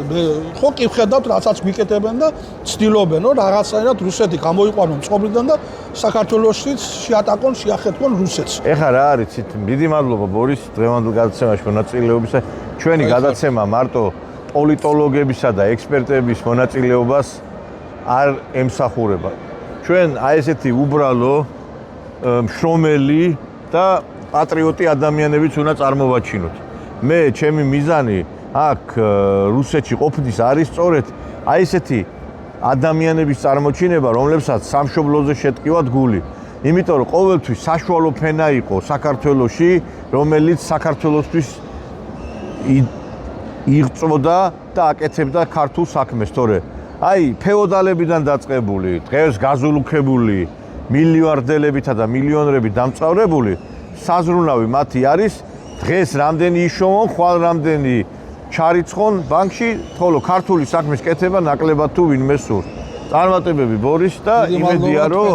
ხო კი ხედავთ რასაც გვიკეთებენ და ცდილობენ რომ რაღაცაირად რუსეთი გამოიყვანონ წყობრიდან და საქართველოსშიც შეატაკონ შეახეთქონ რუსეთს. ეხლა რა არის ცით დიდი მადლობა ბორის დღევანდელ გადაცემაში მონაწილეობისა. ჩვენი გადაცემა მარტო პოლიტოლოგებისა და ექსპერტების მონაწილეობას არ ემსახურება. ჩვენ აი ესეთი უბრალო მშრომელი და პატრიოტი ადამიანებიც უნდა წარმოვაჩინოთ. მე ჩემი მიზანი აქ რუსეთში ყოფნის არის სწორედ აი ესეთი ადამიანების წარმოჩინება, რომლებსაც სამშობლოზე შეტკივათ გული. იმიტომ რომ ყოველთვის საშუალო ფენა იყო საქართველოში, რომელიც საქართველოსთვის იღწვოდა და აკეთებდა ქართულ საქმეს, თორე აი ფეოდალებიდან დაწყებული, დღეს გაზულუქებული მილიარდელებითა და მილიონერებით დამწავრებული საზრუნავი მათი არის დღეს რამდენი იშოვონ, ხვალ რამდენი ჩარიცხონ ბანკში, ხოლო ქართული საქმის კეთება ნაკლებად თუ ვინმე სურს. წარმატებები ბორის და იმედია რომ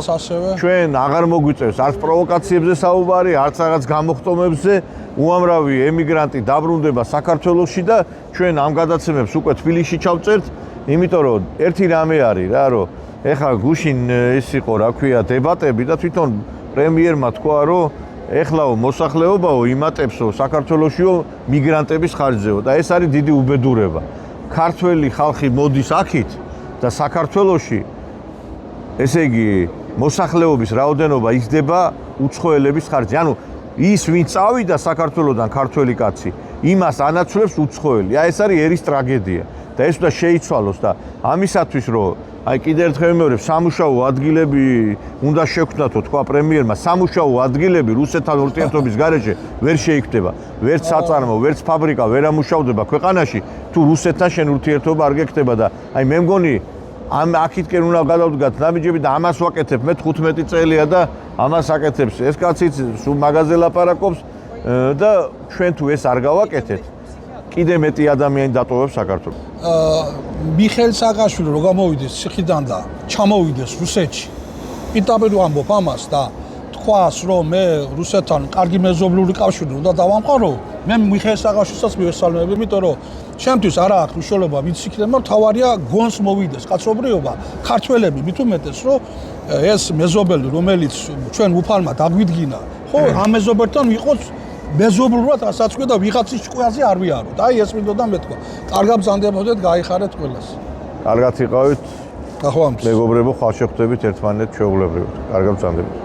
ჩვენ აღარ მოგვიწევს არც პროვოკაციებზე საუბარი, არც რაღაც გამოხტომებზე, უამრავი ემიგრანტი დაბრუნდება საქართველოში და ჩვენ ამ გადაცემებს უკვე თბილისში ჩავწერთ, იმიტომ რომ ერთი რამე არის რა, რომ ეხლა გუშინ ეს იყო, რა ქვია, დებატები და თვითონ პრემიერმა თქვა, რომ ეხლაო მოსახლეობაო იმატებსო საქართველოსიო მიგრანტების ხარჯზეო და ეს არის დიდი უბედურება. ქართველი ხალხი მოდის აქით და საქართველოში ესე იგი მოსახლეობის რაოდენობა იზრდება უცხოელების ხარჯზე. ანუ ის ვინ წავიდა საქართველოსდან ქართველი კაცი, იმას ანაცვლებს უცხოელი. ეს არის ერის ტრაგედია და ეს უნდა შეიცვალოს და ამისათვის რომ აი კიდე ერთხელ ვიმეორებ, სამუშაო ადგილები უნდა შექმნათო, თქვა პრემიერმა, სამუშაო ადგილები რუსეთთან ურთიერთობის გარეშე ვერ შეიქმნება. ვერც საწარმო, ვერც ფაბრიკა ვერ ამუშავდება ქვეყანაში, თუ რუსეთთან შენ ურთიერთობა არ გექნება და აი მე მგონი ამ აქითკენ უნდა გადავდგათ ნაბიჯები და ამას ვაკეთებ. მე 15 წელია და ამას აკეთებს. ეს კაციც სულ მაღაზე ლაპარაკობს და ჩვენ თუ ეს არ გავაკეთეთ, კიდე მეტი ადამიანი დატოვებს საქართველოს. მიხეილ სააკაშვილი რო გამოვიდეს ციხიდან და ჩამოვიდეს რუსეთში. პირდაპირ ვამბობ ამას და თქვას რომ მე რუსეთთან კარგი მეზობლური კავშირი უნდა დავამყარო, მე მიხეილ სააკაშვილისაც მივესალმებ, იმიტომ რომ ჩემთვის არა აქვს მნიშვნელობა ვინც იქნება, თავარია გონს მოვიდეს კაცობრიობა, ქართველები მით უმეტეს რომ ეს მეზობელი რომელიც ჩვენ უფალმა დაგვიდგინა, ხო ამ მეზობელთან ვიყოს მეზობლურად რასაც ქვია და ვიღაცის ჭკვიაზე არ ვიაროთ. აი ეს მინდოდა მეთქვა. კარგად ბრძანდებოდეთ, გაიხარეთ ყველას. კარგად იყავით. ახლა მეგობრებო, ხვალ შეხვდებით ერთმანეთ ჩვეულებრივად. კარგად ბრძანდებოდეთ.